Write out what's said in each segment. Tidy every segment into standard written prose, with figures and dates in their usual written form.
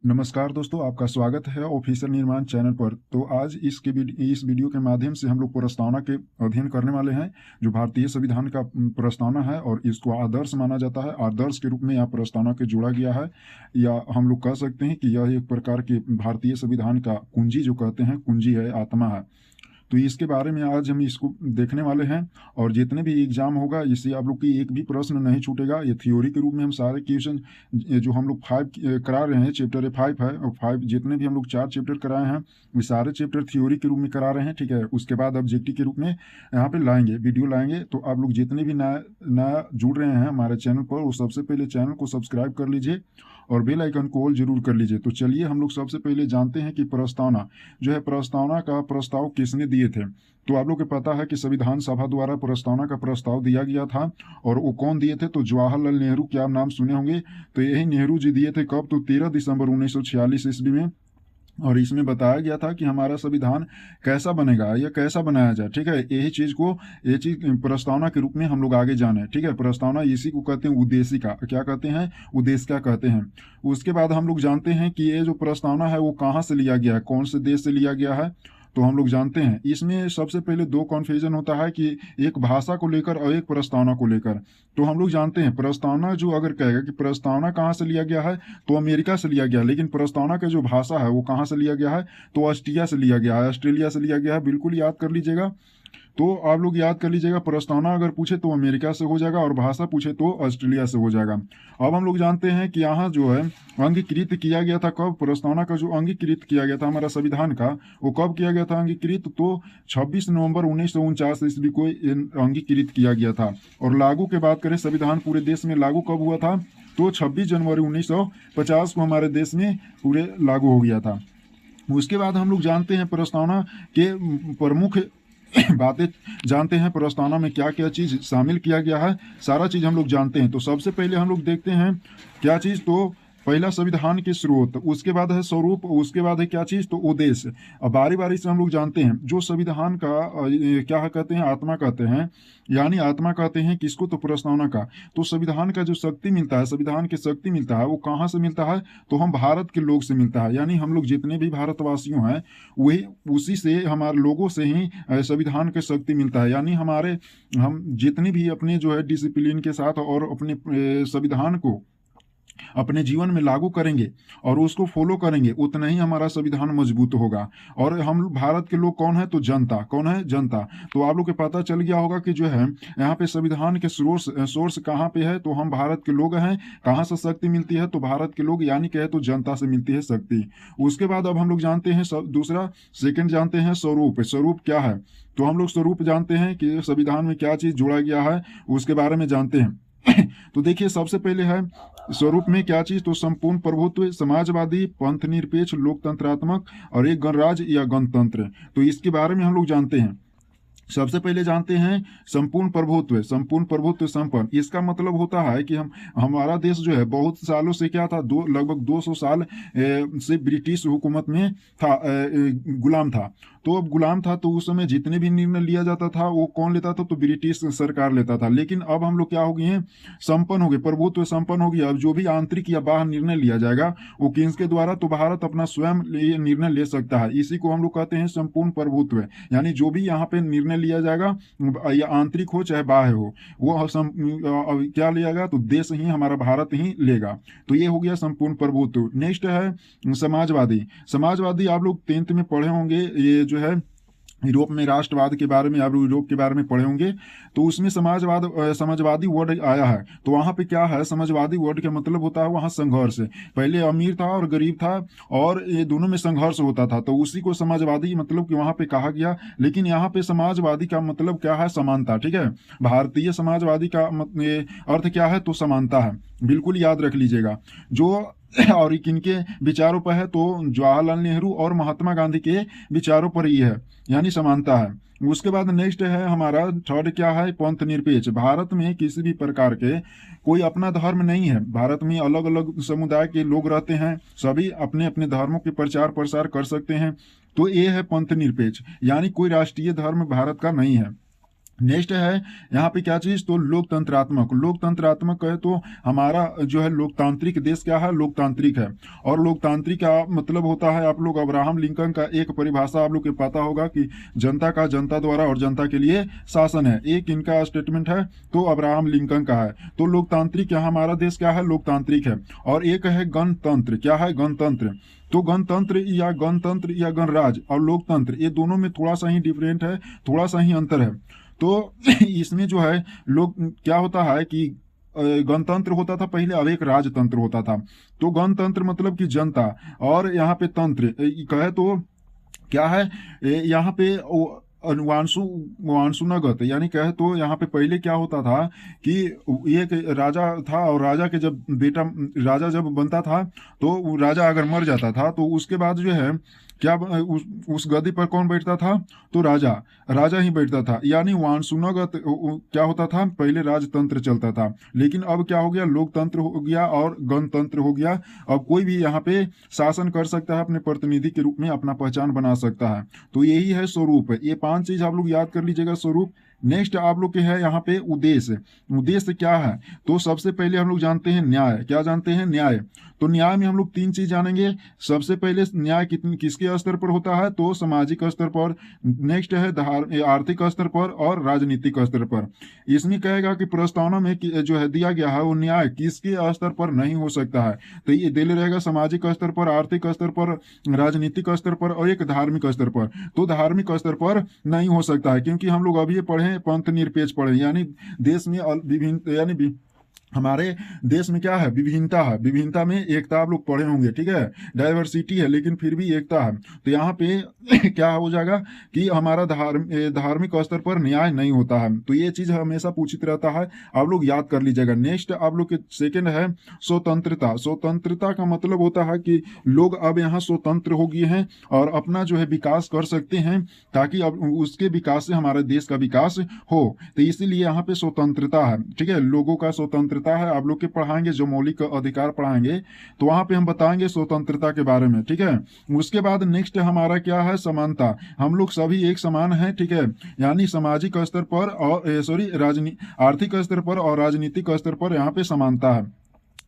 नमस्कार दोस्तों, आपका स्वागत है ऑफिसर निर्माण चैनल पर। तो आज इस वीडियो के माध्यम से हम लोग प्रस्तावना के अध्ययन करने वाले हैं, जो भारतीय संविधान का प्रस्तावना है और इसको आदर्श माना जाता है। आदर्श के रूप में यह प्रस्तावना के जोड़ा गया है, या हम लोग कह सकते हैं कि यह एक प्रकार के भारतीय संविधान का कुंजी जो कहते हैं, कुंजी है, आत्मा है। तो इसके बारे में आज हम इसको देखने वाले हैं, और जितने भी एग्जाम होगा इससे आप लोग की एक भी प्रश्न नहीं छूटेगा। ये थ्योरी के रूप में हम सारे क्वेश्चन जो हम लोग 5 करा रहे हैं, चैप्टर 5 है, और 5 जितने भी हम लोग 4 चैप्टर कराए हैं, ये सारे चैप्टर थ्योरी के रूप में करा रहे हैं, ठीक है। उसके बाद ऑब्जेक्टिव के रूप में यहाँ पे लाएंगे, वीडियो लाएंगे। तो आप लोग जितने भी नया जुड़ रहे हैं हमारे चैनल पर, वो सबसे पहले चैनल को सब्सक्राइब कर लीजिए और बेल आइकन को ऑल जरूर कर लीजिए। तो चलिए हम लोग सबसे पहले जानते हैं कि प्रस्तावना जो है, प्रस्तावना का प्रस्ताव किसने दिए थे। तो आप लोग को पता है कि संविधान सभा द्वारा प्रस्तावना का प्रस्ताव दिया गया था, और वो कौन दिए थे, तो जवाहरलाल नेहरू के आप नाम सुने होंगे। तो यही नेहरू जी दिए थे। कब, तो 13 दिसंबर 1946 ईस्वी में। और इसमें बताया गया था कि हमारा संविधान कैसा बनेगा या कैसा बनाया जाए, ठीक है। ये चीज प्रस्तावना के रूप में हम लोग आगे जाने, ठीक है। प्रस्तावना इसी को कहते हैं उद्देशिका, क्या कहते हैं, उद्देशिका कहते हैं। उसके बाद हम लोग जानते हैं कि ये जो प्रस्तावना है वो कहाँ से लिया गया है, कौन से देश से लिया गया है। तो हम लोग जानते हैं इसमें सबसे पहले दो कन्फ्यूजन होता है कि एक भाषा को लेकर और एक प्रस्तावना को लेकर। तो हम लोग जानते हैं प्रस्तावना जो अगर कहेगा कि प्रस्तावना कहाँ से लिया गया है, तो अमेरिका से लिया गया, लेकिन प्रस्तावना का जो भाषा है वो कहाँ से लिया गया है, तो ऑस्ट्रिया से लिया गया है, ऑस्ट्रेलिया से लिया गया है। बिल्कुल याद कर लीजिएगा। तो आप लोग याद कर लीजिएगा, प्रस्तावना अगर पूछे तो अमेरिका से हो जाएगा, और भाषा पूछे तो ऑस्ट्रेलिया से हो जाएगा। अब हम लोग जानते हैं कि यहाँ जो है अंगीकृत किया गया था कब, प्रस्तावना का जो अंगीकृत किया गया था हमारा संविधान का, वो कब किया गया था अंगीकृत, तो 26 नवंबर 1949 ईस्वी को अंगीकृत किया गया था। और लागू की बात करें, संविधान पूरे देश में लागू कब हुआ था, तो 26 जनवरी 1950 को हमारे देश में पूरे लागू हो गया था। उसके बाद हम लोग जानते हैं प्रस्तावना के प्रमुख बातें जानते हैं, प्रस्तावना में क्या क्या चीज शामिल किया गया है, सारा चीज हम लोग जानते हैं। तो सबसे पहले हम लोग देखते हैं क्या चीज, तो पहला संविधान के स्रोत, उसके बाद है स्वरूप, उसके बाद है क्या चीज, तो उद्देश्य। अब बारी बारी से हम लोग जानते हैं जो संविधान का क्या कहते हैं, आत्मा कहते हैं, यानी आत्मा कहते हैं किसको, तो प्रस्तावना का। तो संविधान का जो शक्ति मिलता है, संविधान की शक्ति मिलता है, वो कहाँ से मिलता है, तो हम भारत के लोग से मिलता है। यानी हम लोग जितने भी भारतवासियों हैं वही, उसी से, हमारे लोगों से ही संविधान की शक्ति मिलता है। यानी हम जितनी भी अपने जो है डिसिप्लिन के साथ और अपने संविधान को अपने जीवन में लागू करेंगे और उसको फॉलो करेंगे, उतना ही हमारा संविधान मजबूत होगा। और हम भारत के लोग कौन है, तो जनता। कौन है, जनता। तो आप लोग को पता चल गया होगा कि जो है यहाँ पे संविधान के सोर्स कहाँ पे है, तो हम भारत के लोग हैं। कहाँ से शक्ति मिलती है, तो भारत के लोग, यानी कहे तो जनता से मिलती है शक्ति। उसके बाद अब हम लोग जानते हैं दूसरा सेकंड जानते हैं स्वरूप। स्वरूप क्या है, तो हम लोग स्वरूप जानते हैं कि संविधान में क्या चीज जोड़ा गया है, उसके बारे में जानते हैं। तो देखिए सबसे पहले है स्वरूप में क्या चीज, तो संपूर्ण प्रभुत्व, समाजवादी, पंथ निरपेक्ष, लोकतंत्रात्मक और एक गणराज्य या गणतंत्र। तो इसके बारे में हम लोग जानते हैं। सबसे पहले जानते हैं संपूर्ण प्रभुत्व। संपूर्ण प्रभुत्व संपन्न, इसका मतलब होता है कि हमारा देश जो है बहुत सालों से क्या था, लगभग 200 साल से ब्रिटिश हुकूमत में था, गुलाम था। तो अब गुलाम था, तो उस समय जितने भी निर्णय लिया जाता था वो कौन लेता था, तो ब्रिटिश सरकार लेता था। लेकिन अब हम लोग क्या हो गए हैं, संपन्न हो गए, प्रभुत्व संपन्न हो गया। अब जो भी आंतरिक या बाहर निर्णय लिया जाएगा वो किसके द्वारा, तो भारत अपना स्वयं निर्णय ले सकता है। इसी को हम लोग कहते हैं संपूर्ण प्रभुत्व। यानी जो भी यहाँ पे निर्णय लिया जाएगा, या आंतरिक हो चाहे बाह्य हो, वो क्या लिया गया, तो देश ही, हमारा भारत ही लेगा। तो ये हो गया संपूर्ण प्रभुत्व। नेक्स्ट है समाजवादी। समाजवादी आप लोग 10th में पढ़े होंगे, ये जो है यूरोप में राष्ट्रवाद के बारे में, आप यूरोप के बारे में पढ़े होंगे। तो उसमें समाजवादी वर्ड आया है। तो वहां पे क्या है, समाजवादी वर्ड का मतलब होता है वहां संघर्ष। पहले अमीर था और गरीब था, और ये दोनों में संघर्ष होता था, तो उसी को समाजवादी मतलब कि वहां पे कहा गया। लेकिन यहाँ पे समाजवादी का मतलब क्या है, समानता, ठीक है। भारतीय समाजवादी का अर्थ क्या है, तो समानता है। बिल्कुल याद रख लीजिएगा। जो और किनके विचारों पर है, तो जवाहरलाल नेहरू और महात्मा गांधी के विचारों पर ही है, यानी समानता है। उसके बाद नेक्स्ट है हमारा थर्ड क्या है, पंथ निरपेक्ष। भारत में किसी भी प्रकार के कोई अपना धर्म नहीं है। भारत में अलग अलग समुदाय के लोग रहते हैं, सभी अपने अपने धर्मों के प्रचार प्रसार कर सकते हैं। तो ये है पंथ निरपेक्ष, यानी कोई राष्ट्रीय धर्म भारत का नहीं है। नेक्स्ट है यहाँ पे क्या चीज, तो लोकतंत्रात्मक। लोकतंत्रात्मक कहे तो हमारा जो है लोकतांत्रिक देश क्या है, लोकतांत्रिक है। और लोकतांत्रिक का मतलब होता है, आप लोग अब्राहम लिंकन का एक परिभाषा आप लोग के पता होगा कि जनता का जनता द्वारा और जनता के लिए शासन है, एक इनका स्टेटमेंट है, तो अब्राहम लिंकन का है। तो लोकतांत्रिक यहाँ हमारा देश क्या है, लोकतांत्रिक है। और एक है गणतंत्र, क्या है, गणतंत्र। तो गणतंत्र या गणराज और लोकतंत्र, ये दोनों में थोड़ा सा ही डिफरेंट है, थोड़ा सा ही अंतर है। तो इसमें जो है लोग क्या होता है कि गणतंत्र होता था पहले, अब एक राजतंत्र होता था। तो गणतंत्र मतलब कि जनता, और यहाँ पे तंत्र कहे तो क्या है, यहाँ पे वांसुनगत, यानी कहे तो यहाँ पे पहले क्या होता था कि एक राजा था, और राजा के जब बेटा राजा जब बनता था, तो वो राजा अगर मर जाता था तो उसके बाद जो है क्या उस गद्दी पर कौन बैठता था, तो राजा, राजा ही बैठता था। यानी वांसुनगत क्या होता था, पहले राजतंत्र चलता था, लेकिन अब क्या हो गया, लोकतंत्र हो गया और गणतंत्र हो गया। अब कोई भी यहाँ पे शासन कर सकता है, अपने प्रतिनिधि के रूप में अपना पहचान बना सकता है। तो यही है स्वरूप। ये 5 चीज आप लोग याद कर लीजिएगा, स्वरूप। नेक्स्ट आप लोग के है यहाँ पे उद्देश्य। उद्देश्य क्या है, तो सबसे पहले हम लोग जानते हैं न्याय। क्या जानते हैं, न्याय। तो न्याय में हम लोग 3 चीज जानेंगे। सबसे पहले न्याय किसके स्तर पर होता है, तो सामाजिक स्तर पर। नेक्स्ट है आर्थिक स्तर पर और राजनीतिक स्तर पर। इसमें कहेगा कि प्रस्तावना में जो है दिया गया है वो न्याय किसके स्तर पर नहीं हो सकता है। तो ये दिल रहेगा सामाजिक स्तर पर, आर्थिक स्तर पर, राजनीतिक स्तर पर और एक धार्मिक स्तर पर। तो धार्मिक स्तर पर नहीं हो सकता है, क्योंकि हम लोग अभी पढ़े पंथ निरपेक्ष पढ़े, यानी देश में विभिन्न, यानी हमारे देश में क्या है, विभिन्नता है, विभिन्नता में एकता आप लोग पढ़े होंगे, ठीक है। डाइवर्सिटी है लेकिन फिर भी एकता है। तो यहाँ पे क्या हो जाएगा कि हमारा धार्मिक स्तर पर न्याय नहीं होता है। तो ये चीज हमेशा पूछित रहता है, आप लोग याद कर लीजिएगा। नेक्स्ट आप लोग के सेकंड है स्वतंत्रता। स्वतंत्रता का मतलब होता है कि लोग अब यहाँ स्वतंत्र हो गए हैं और अपना जो है विकास कर सकते हैं, ताकि अब उसके विकास से हमारे देश का विकास हो। तो इसीलिए यहाँ पे स्वतंत्रता है, ठीक है। लोगों का स्वतंत्रता है, आप लोग के पढ़ाएंगे जो मौलिक अधिकार पढ़ाएंगे, तो वहां पे हम बताएंगे स्वतंत्रता के बारे में, ठीक है। उसके बाद नेक्स्ट हमारा क्या है, समानता। हम लोग सभी एक समान हैं, ठीक है। यानी सामाजिक स्तर पर और आर्थिक स्तर पर और राजनीतिक स्तर पर यहाँ पे समानता है।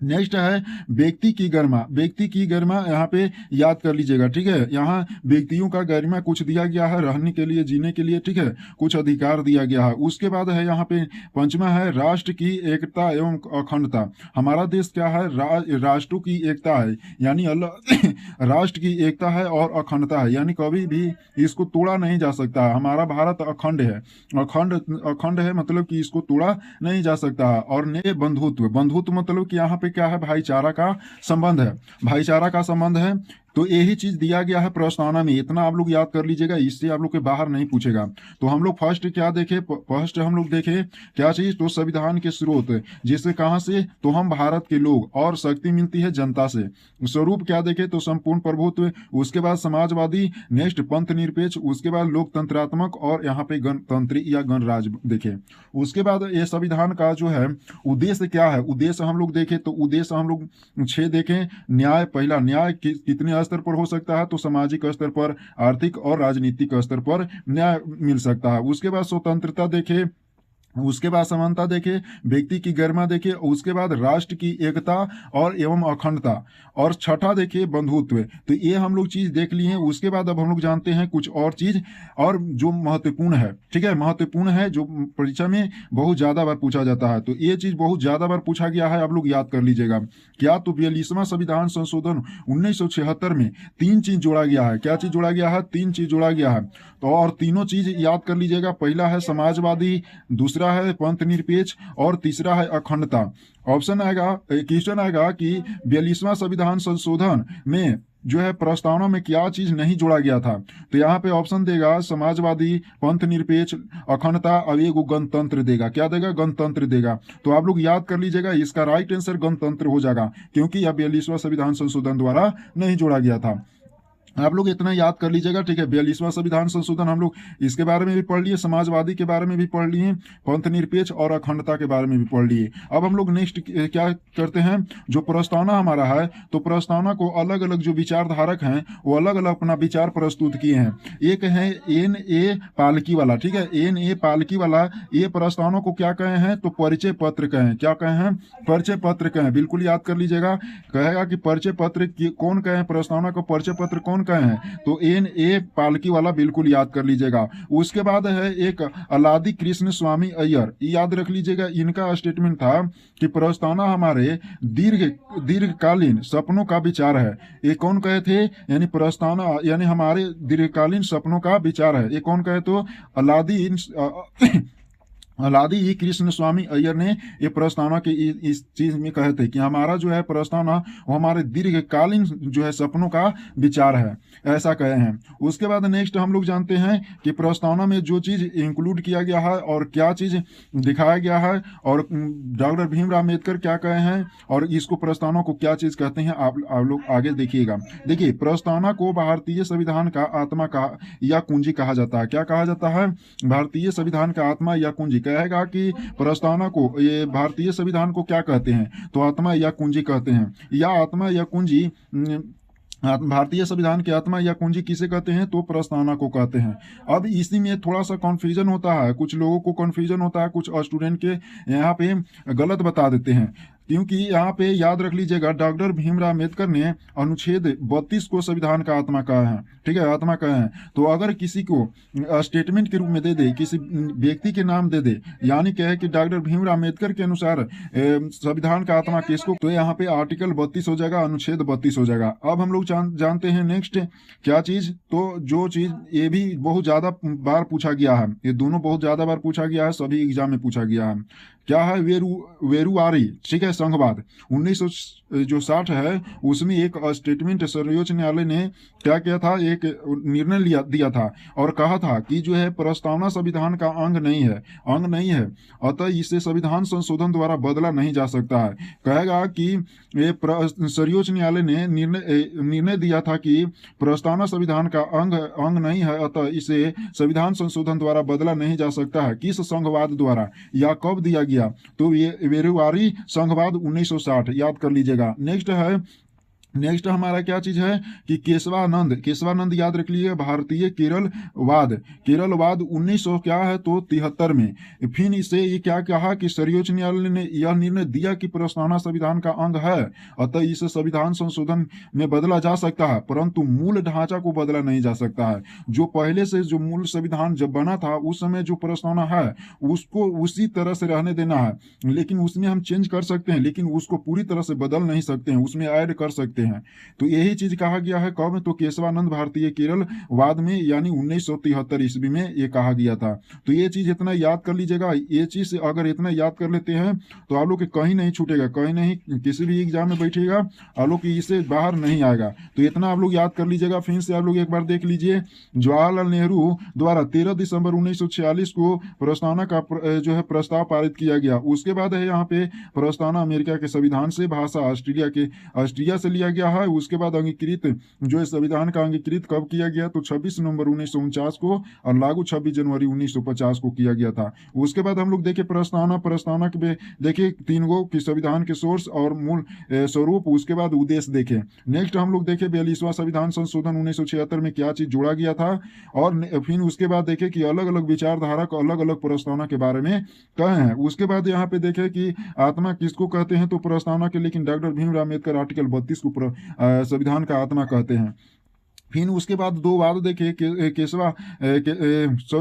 नेक्स्ट है व्यक्ति की गरिमा। व्यक्ति की गरिमा यहाँ पे याद कर लीजिएगा, ठीक है। यहाँ व्यक्तियों का गरिमा कुछ दिया गया है, रहने के लिए, जीने के लिए, ठीक है, कुछ अधिकार दिया गया है। उसके बाद है यहाँ पे पंचमा है राष्ट्र की एकता एवं अखंडता। हमारा देश क्या है, राष्ट्रों की एकता है, यानी राष्ट्र की एकता है और अखंडता है, यानी कभी भी इसको तोड़ा नहीं जा सकता है। हमारा भारत अखंड है, अखंड है, मतलब कि इसको तोड़ा नहीं जा सकता है। और बंधुत्व। बंधुत्व मतलब कि यहाँ पे क्या है, भाईचारा का संबंध है, भाईचारा का संबंध है। तो यही चीज दिया गया है प्रस्तावना में, इतना आप लोग याद कर लीजिएगा, इससे आप लोग के बाहर नहीं पूछेगा। तो हम लोग फर्स्ट क्या देखे, फर्स्ट हम लोग देखे क्या चीज, तो संविधान के स्रोत, जिससे कहां से, तो हम भारत के लोग, और शक्ति मिलती है जनता से। स्वरूप क्या देखे, तो संपूर्ण प्रभुत्व। उसके बाद समाजवादी, नेक्स्ट पंथ निरपेक्ष, उसके बाद लोकतंत्रात्मक, और यहाँ पे गणतंत्री या गणराज देखे। उसके बाद ये संविधान का जो है उद्देश्य क्या है, उद्देश्य हम लोग देखे, तो उद्देश्य हम लोग 6 देखें। न्याय, पहला न्याय कितने स्तर पर हो सकता है, तो सामाजिक स्तर पर, आर्थिक और राजनीतिक स्तर पर न्याय मिल सकता है। उसके बाद स्वतंत्रता देखे, उसके बाद समानता देखे, व्यक्ति की गरिमा देखे, उसके बाद राष्ट्र की एकता और एवं अखंडता, और छठा देखिए बंधुत्व। तो ये हम लोग चीज देख लिए हैं। उसके बाद अब हम लोग जानते हैं कुछ और चीज, और जो महत्वपूर्ण है, ठीक है, महत्वपूर्ण है, जो परीक्षा में बहुत ज्यादा बार पूछा जाता है। तो ये चीज बहुत ज्यादा बार पूछा गया है, आप लोग याद कर लीजिएगा। क्या, तो 42वां संविधान संशोधन 1976 में 3 चीज जोड़ा गया है। क्या चीज जोड़ा गया है, 3 चीज जोड़ा गया है। तो और तीनों चीज याद कर लीजिएगा। पहला है समाजवादी, दूसरा है पंथ निरपेक्ष, और तीसरा है अखंडता। ऑप्शन आएगा, क्वेश्चन आएगा कि 42वां संविधान संशोधन में जो है प्रस्तावना में क्या चीज नहीं जोड़ा गया था। तो यहाँ पे ऑप्शन देगा समाजवादी, पंथ निरपेक्ष, अखंडता, और एगो गणतंत्र देगा। क्या देगा, गणतंत्र देगा। तो आप लोग याद कर लीजिएगा, इसका राइट आंसर गणतंत्र हो जाएगा, क्योंकि यह 42वां संविधान संशोधन द्वारा नहीं जोड़ा गया था। आप लोग इतना याद कर लीजिएगा, ठीक है। 42वां संविधान संशोधन हम लोग इसके बारे में भी पढ़ लिए, समाजवादी के बारे में भी पढ़ लिए, पंथ निरपेक्ष और अखंडता के बारे में भी पढ़ लिए। अब हम लोग नेक्स्ट क्या करते हैं, जो प्रस्तावना हमारा है, तो प्रस्तावना को अलग अलग जो विचारधारक हैं वो अलग अलग अपना विचार प्रस्तुत किए हैं। एक है N.A. पालकी वाला, ठीक है, N.A. पालकी वाला। ये प्रस्तावना को क्या कहे हैं, तो परिचय पत्र कहे, क्या कहे हैं, परिचय पत्र कहे, बिल्कुल याद कर लीजिएगा। कहेगा कि परिचय पत्र कौन कहे, प्रस्तावना को परिचय पत्र कौन कहे हैं, तो N.A. पालकी वाला, बिल्कुल याद कर लीजिएगा। उसके बाद है एक अलादी कृष्ण स्वामी अय्यर, याद रख लीजिएगा। इनका स्टेटमेंट था कि प्रस्तावना हमारे दीर्घकालीन सपनों का विचार है। ये कौन कहे थे, यानी प्रस्तावना यानी हमारे दीर्घकालीन सपनों का विचार है। ये कौन कहे, तो अलादी ई कृष्ण स्वामी अय्यर ने ये प्रस्तावना के इस चीज में कहे थे कि हमारा जो है प्रस्तावना वो हमारे दीर्घकालीन जो है सपनों का विचार है, ऐसा कहे हैं। उसके बाद नेक्स्ट हम लोग जानते हैं कि प्रस्तावना में जो चीज इंक्लूड किया गया है और क्या चीज दिखाया गया है, और डॉक्टर भीमराव अम्बेडकर क्या कहे हैं, और इसको प्रस्तावना को क्या चीज कहते हैं, आप लोग आगे देखिएगा। देखिए, प्रस्तावना को भारतीय संविधान का आत्मा का या कुंजी कहा जाता है। क्या कहा जाता है, भारतीय संविधान का आत्मा या कुंजी। कहेगा कि प्रस्तावना को, ये भारतीय संविधान को क्या कहते हैं, तो आत्मा या कुंजी कहते हैं। या आत्मा या कुंजी, भारतीय संविधान की आत्मा या कुंजी किसे कहते हैं, तो प्रस्तावना को कहते हैं। अब इसी में थोड़ा सा कंफ्यूजन होता है, कुछ लोगों को कंफ्यूजन होता है, कुछ स्टूडेंट के यहाँ पे गलत बता देते हैं, क्योंकि यहाँ पे याद रख लीजिएगा, डॉक्टर भीमराव अम्बेडकर ने अनुच्छेद 32 को संविधान का आत्मा कहा है, ठीक है, आत्मा कहा है। तो अगर किसी को स्टेटमेंट के रूप में दे दे, किसी व्यक्ति के नाम दे दे, यानी कहे कि डॉक्टर भीमराव अम्बेडकर के अनुसार संविधान का आत्मा किसको, तो यहाँ पे आर्टिकल 32 हो जाएगा, अनुच्छेद 32 हो जाएगा। अब हम लोग जानते हैं नेक्स्ट क्या चीज, तो जो चीज ये भी बहुत ज्यादा बार पूछा गया है, ये दोनों बहुत ज्यादा बार पूछा गया है, सभी एग्जाम में पूछा गया है। क्या है, वेरुवारी, ठीक है, संघवाद 1960 है, उसमें एक स्टेटमेंट सर्वोच्च न्यायालय ने क्या किया था, एक निर्णय दिया था और कहा था कि जो है प्रस्तावना संविधान का अंग नहीं है, अतः इसे संविधान संशोधन द्वारा बदला नहीं जा सकता है। कहेगा कि ये सर्वोच्च न्यायालय ने निर्णय दिया था कि प्रस्तावना संविधान का अंग नहीं है, अतः इसे संविधान संशोधन द्वारा बदला नहीं जा सकता है। किस संघवाद द्वारा या कब दिया गया, तो ये वेरुवारी संघवाद 1960, याद कर लीजिएगा। नेक्स्ट हमारा क्या चीज है कि केशवानंद याद रख लीजिए, भारतीय केरलवाद 1900 क्या है, तो 73 में। फिर इसे ये क्या कहा कि सर्वोच्च न्यायालय ने यह निर्णय दिया कि प्रस्तावना संविधान का अंग है, अतः इसे संविधान संशोधन में बदला जा सकता है, परंतु मूल ढांचा को बदला नहीं जा सकता है। जो पहले से जो मूल संविधान जब बना था उस समय जो प्रस्तावना है उसको उसी तरह से रहने देना है, लेकिन उसमें हम चेंज कर सकते हैं, लेकिन उसको पूरी तरह से बदल नहीं सकते हैं, उसमें ऐड कर सकते हैं। तो यही चीज कहा गया है कब, तो केशवानंद भारतीय केरलवाद में, यानी 1973 ईस्वी में ये कहा गया था। तो ये चीज इतना याद कर लीजिएगा। ये चीज अगर इतना याद कर लेते हैं तो आप लोग कहीं नहीं छूटेगा, कहीं नहीं, किसी भी एग्जाम में बैठिएगा आप लोग इससे बाहर नहीं आएगा। तो इतना आप लोग याद कर लीजिएगा। फिर से आप लोग एक बार देख लीजिए, जवाहरलाल नेहरू द्वारा 13 दिसंबर 1946 को प्रस्तावना का जो है प्रस्ताव पारित किया गया। उसके बाद है यहाँ पे प्रस्तावना अमेरिका के संविधान से, भाषा ऑस्ट्रिया से लिया गया है। उसके बाद अंगीकृत जो है संविधान का अंगीकृत कब किया गया, तो 26 नवंबर 1949 को, और लागू 26 जनवरी 1950 को किया गया था। उसके बाद हम लोग देखे प्रस्तावना के देखे 3 गो कि संविधान के सोर्स और मूल स्वरूप, उसके बाद उद्देश्य देखे। नेक्स्ट हम लोग देखे 42वां संविधान संशोधन 1976 में क्या चीज जोड़ा गया था, और फिर उसके बाद देखे कि अलग अलग विचारधारक अलग अलग प्रस्तावना के बारे में कहे हैं। उसके बाद यहाँ पे देखे कि आत्मा किसको कहते हैं, तो प्रस्तावना के, लेकिन डॉक्टर भीमराव अम्बेडकर आर्टिकल 32 को संविधान का आत्मा कहते हैं। फिर उसके बाद 2 वाद देखे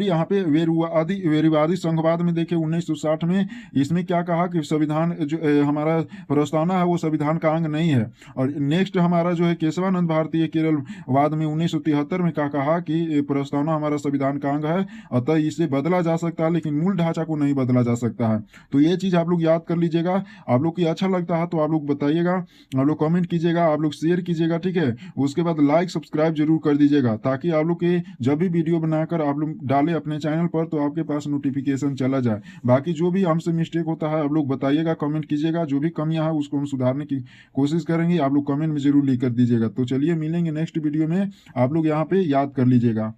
यहाँ पे वेरुवादी संघवाद में देखे 1960 में। इसमें क्या कहा कि संविधान जो हमारा प्रस्तावना है वो संविधान का अंग नहीं है। और नेक्स्ट हमारा जो है केशवानंद भारतीय केरलवाद में 1973 में क्या कहा कि प्रस्तावना हमारा संविधान का अंग है, अतः इसे बदला जा सकता है, लेकिन मूल ढांचा को नहीं बदला जा सकता है। तो ये चीज आप लोग याद कर लीजिएगा। आप लोग को अच्छा लगता है तो आप लोग बताइएगा, आप लोग कमेंट कीजिएगा, आप लोग शेयर कीजिएगा, ठीक है। उसके बाद लाइक सब्सक्राइब जरूर कर दीजिएगा, ताकि आप लोग के जब भी वीडियो बनाकर आप लोग डालें अपने चैनल पर तो आपके पास नोटिफिकेशन चला जाए। बाकी जो भी हमसे मिस्टेक होता है आप लोग बताइएगा, कमेंट कीजिएगा, जो भी कमियां हैं उसको हम सुधारने की कोशिश करेंगे, आप लोग कमेंट में जरूर लिख कर दीजिएगा। तो चलिए मिलेंगे नेक्स्ट वीडियो में, आप लोग यहाँ पे याद कर लीजिएगा।